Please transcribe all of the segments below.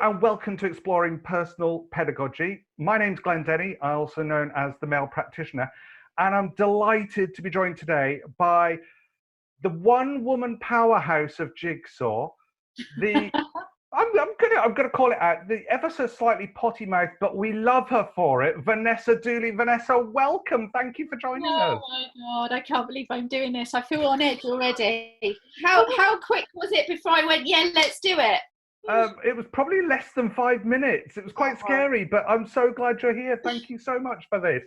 and welcome to Exploring Personal Pedagogy. My name's Glenn Denny, I'm also known as the Male Practitioner, and I'm delighted to be joined today by the one-woman powerhouse of Jigsaw, the I'm gonna call it out, the ever so slightly potty mouth, but we love her for it, Vanessa Dooley. Vanessa, welcome. Thank you for joining us. Oh my God, I can't believe I'm doing this. I feel on edge already. How quick was it before I went, yeah, let's do it? It was probably less than 5 minutes. It was quite scary, but I'm so glad you're here. Thank you so much for this.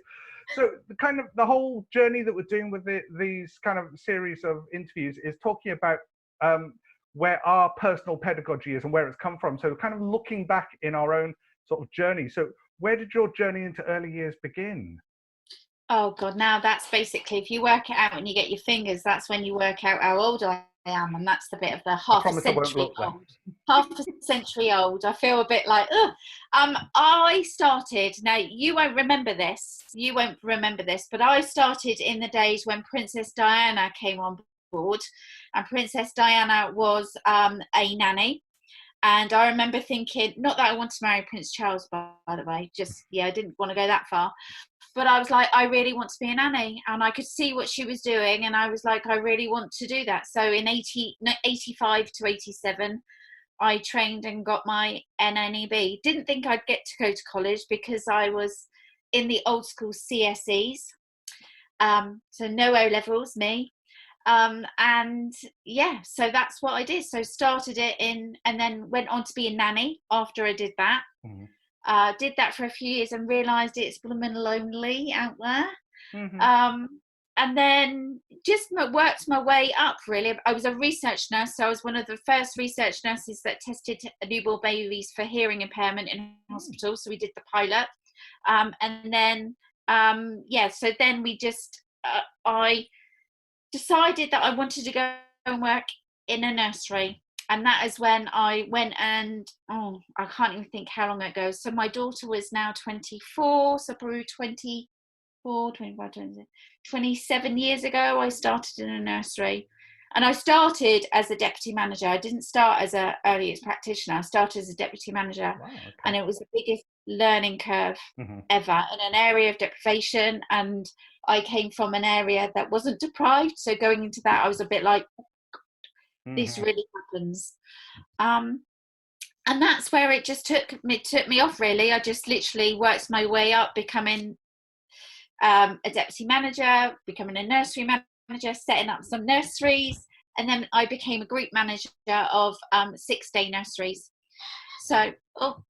So the whole journey that we're doing with these kind of series of interviews is talking about where our personal pedagogy is and where it's come from. So kind of looking back in our own sort of journey. So where did your journey into early years begin? Oh God, now that's basically, if you work it out when you get your fingers, that's when you work out how old I am. And that's the bit of the half a century old. Half a century old. I feel a bit like, ugh. I started, now you won't remember this, but I started in the days when Princess Diana came on board, and Princess Diana was a nanny. And I remember thinking, not that I wanted to marry Prince Charles, by the way, just, I didn't want to go that far. But I was like, I really want to be a nanny. And I could see what she was doing. And I was like, I really want to do that. So in 85 to 87, I trained and got my NNEB. Didn't think I'd get to go to college because I was in the old school CSEs. So no O-levels, me. And yeah, so that's what I did. So started it and then went on to be a nanny after I did that. Mm-hmm. Did that for a few years and realised it's blooming lonely out there. Mm-hmm. And then just worked my way up, really. I was a research nurse, so I was one of the first research nurses that tested newborn babies for hearing impairment in hospital. So we did the pilot. And then, so then we just, I decided that I wanted to go and work in a nursery. And that is when I went and, I can't even think how long ago. So my daughter was now 24, so probably 24, 25, 26, 27 years ago, I started in a nursery. And I started as a deputy manager. I didn't start as an early years practitioner. I started as a deputy manager. Wow, okay. And it was the biggest learning curve ever in an area of deprivation. And I came from an area that wasn't deprived. So going into that, I was a bit like, oh, God, this really happens. And that's where it just took me off, really. I just literally worked my way up, becoming a deputy manager, becoming a nursery manager, setting up some nurseries, and then I became a group manager of 6-day nurseries. So,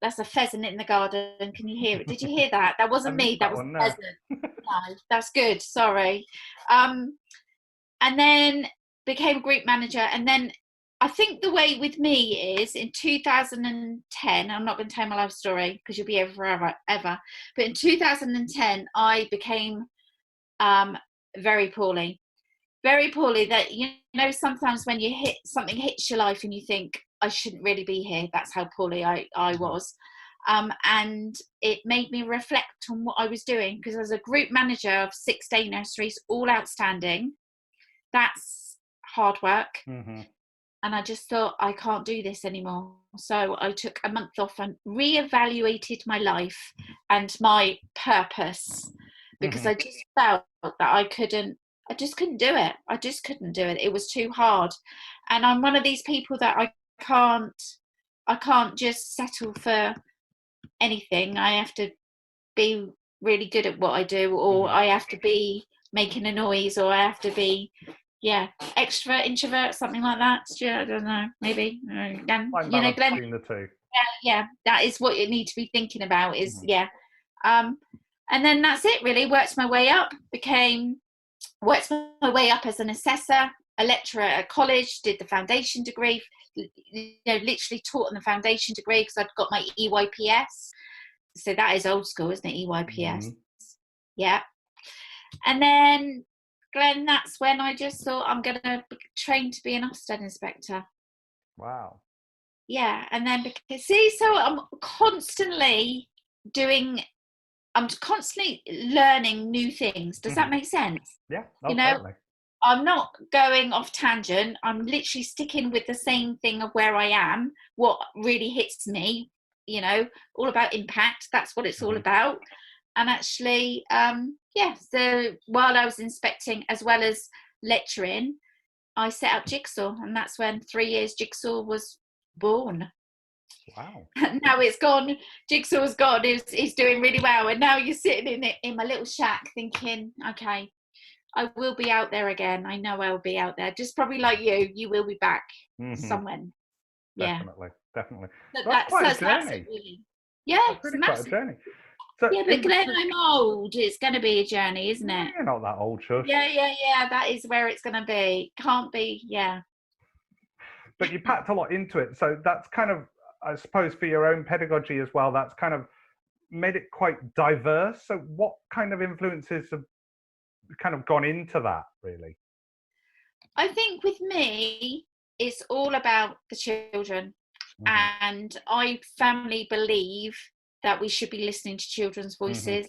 that's a pheasant in the garden. Can you hear it? Did you hear that? That wasn't me. That was a pheasant. No, that's good. Sorry. And then became a group manager, and then I think the way with me is in 2010, I'm not going to tell my life story because you'll be here forever, ever. But in 2010, I became very poorly. Very poorly that, sometimes when something hits your life and you think, I shouldn't really be here. That's how poorly I was. And it made me reflect on what I was doing, because as a group manager of 6-day nurseries, all outstanding, that's hard work. Mm-hmm. And I just thought, I can't do this anymore. So I took a month off and reevaluated my life and my purpose, because I just felt that I just couldn't do it. I just couldn't do it. It was too hard. And I'm one of these people that I can't just settle for anything. I have to be really good at what I do, or I have to be making a noise, or I have to be extrovert, introvert, something like that. I don't know, maybe. Glenn, between the two. That is what you need to be thinking about. Is and then that's it. Really worked my way up. Worked my way up as an assessor, a lecturer at college. Did the foundation degree. Literally taught on the foundation degree because I'd got my EYPS. So that is old school, isn't it? EYPS. Yeah. And then, Glenn, that's when I just thought, I'm going to train to be an Ofsted inspector. Wow. Yeah. And then, so I'm constantly learning new things. Does that make sense? Yeah. Totally. I'm not going off tangent. I'm literally sticking with the same thing of where I am, what really hits me, you know, all about impact. That's what it's all about. And actually, so while I was inspecting as well as lecturing, I set up Jigsaw, and that's when 3 years Jigsaw was born. Wow. Now it's gone. Jigsaw's gone. It's doing really well. And now you're sitting in my little shack thinking, okay, I will be out there again. I know I'll be out there. Just probably like you will be back somewhere. Yeah. Definitely. That's quite a journey. That's really quite a journey. So yeah, but Glenn, I'm old. It's going to be a journey, isn't it? You're not that old, shush. Yeah. That is where it's going to be. Can't be, yeah. But you packed a lot into it. So that's kind of, I suppose, for your own pedagogy as well, that's kind of made it quite diverse. So what kind of influences have kind of gone into that, really? I think with me, it's all about the children. And I firmly believe that we should be listening to children's voices.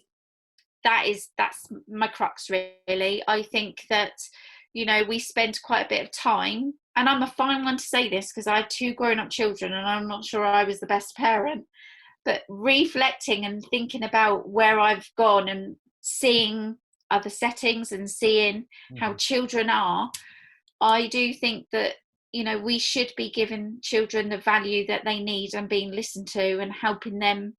That's my crux, really. I think that, you know, we spend quite a bit of time, and I'm a fine one to say this because I have 2 grown-up children and I'm not sure I was the best parent, but reflecting and thinking about where I've gone and seeing other settings and seeing how children are, I do think that, you know, we should be giving children the value that they need and being listened to and helping them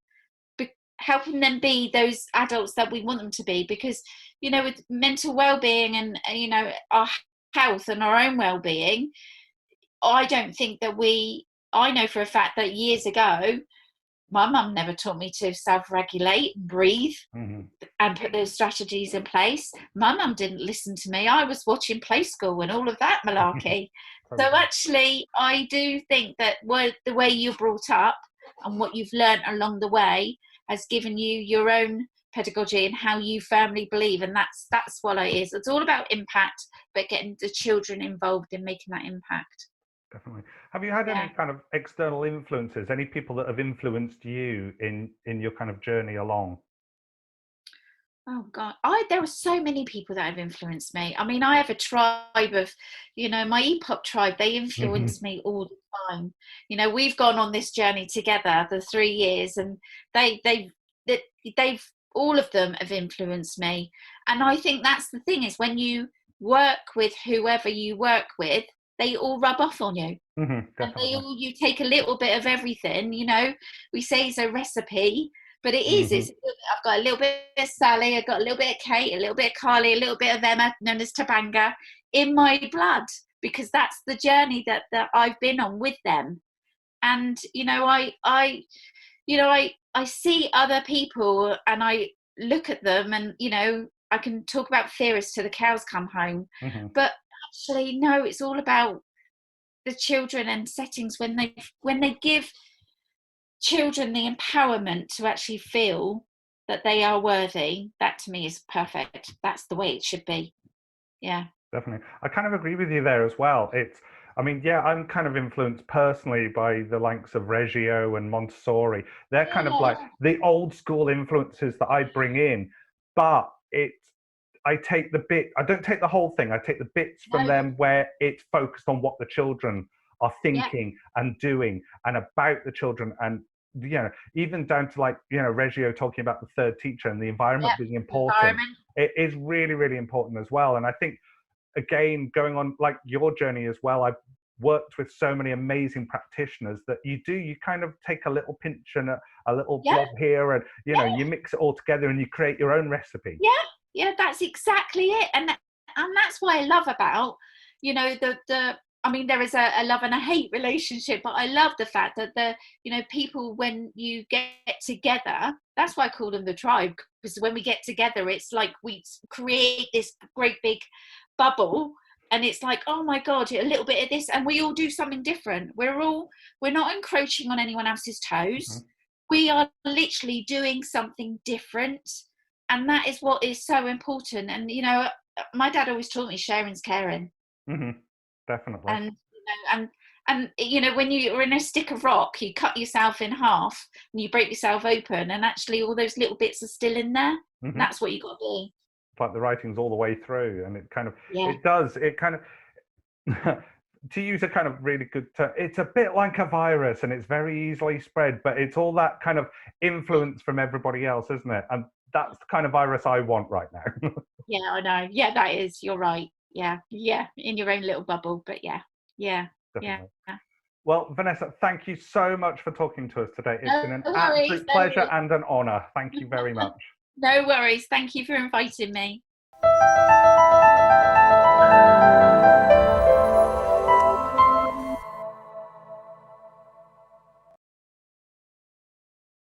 be those adults that we want them to be. Because, you know, with mental well-being and, you know, our health and our own well-being, I don't think that I know for a fact that years ago, my mum never taught me to self-regulate and breathe and put those strategies in place. My mum didn't listen to me. I was watching Play School and all of that malarkey. So actually, I do think that the way you're brought up and what you've learned along the way has given you your own pedagogy and how you firmly believe. And that's what it is. It's all about impact, but getting the children involved in making that impact. Definitely. Have you had any kind of external influences, any people that have influenced you in your kind of journey along? Oh God, there were so many people that have influenced me. I mean, I have a tribe of, you know, my EPOP tribe, they influence me all the time. You know, we've gone on this journey together, the 3 years, and they've all of them have influenced me. And I think that's the thing, is when you work with whoever you work with, they all rub off on you. And you take a little bit of everything, you know. We say it's a recipe, but it is. I've got a little bit of Sally, I've got a little bit of Kate, a little bit of Carly, a little bit of Emma, known as Tabanga, in my blood, because that's the journey that I've been on with them. And, you know, I see other people and I look at them and, you know, I can talk about theorists till the cows come home. But actually, no, it's all about the children and settings when they give children the empowerment to actually feel that they are worthy. That to me is perfect. That's the way it should be. Yeah, definitely. I kind of agree with you there as well. I'm kind of influenced personally by the likes of Reggio and Montessori. They're kind of like the old school influences that I bring in, but I don't take the whole thing. I take the bits from them where it's focused on what the children are thinking and doing and about the children. And, you know, even down to, like, you know, Reggio talking about the third teacher and the environment being important. It is really, really important as well. And I think, again, going on like your journey as well, I've worked with so many amazing practitioners that you kind of take a little pinch and a little blob here, and, you know, you mix it all together and you create your own recipe. Yeah, that's exactly it. And that's what I love about, you know, I mean, there is a love and a hate relationship, but I love the fact that you know, people, when you get together, that's why I call them the tribe, because when we get together, it's like we create this great big bubble, and it's like, oh my God, a little bit of this, and we all do something different. We're not encroaching on anyone else's toes. We are literally doing something different, and that is what is so important. And, you know, my dad always taught me sharing's caring. Definitely. And, you know, and you know, when you're in a stick of rock, you cut yourself in half and you break yourself open, and actually all those little bits are still in there. That's what you got to be. It's like the writing's all the way through, and it kind of it kind of to use a kind of really good term, it's a bit like a virus and it's very easily spread, but it's all that kind of influence from everybody else, isn't it? And that's the kind of virus I want right now. Yeah, I know. Yeah, that is. You're right. Yeah, yeah, in your own little bubble. But yeah, yeah, Definitely. yeah. Well, Vanessa, thank you so much for talking to us today. It's been an Worries, absolute pleasure and an honour. Thank you very much. No worries. Thank you for inviting me.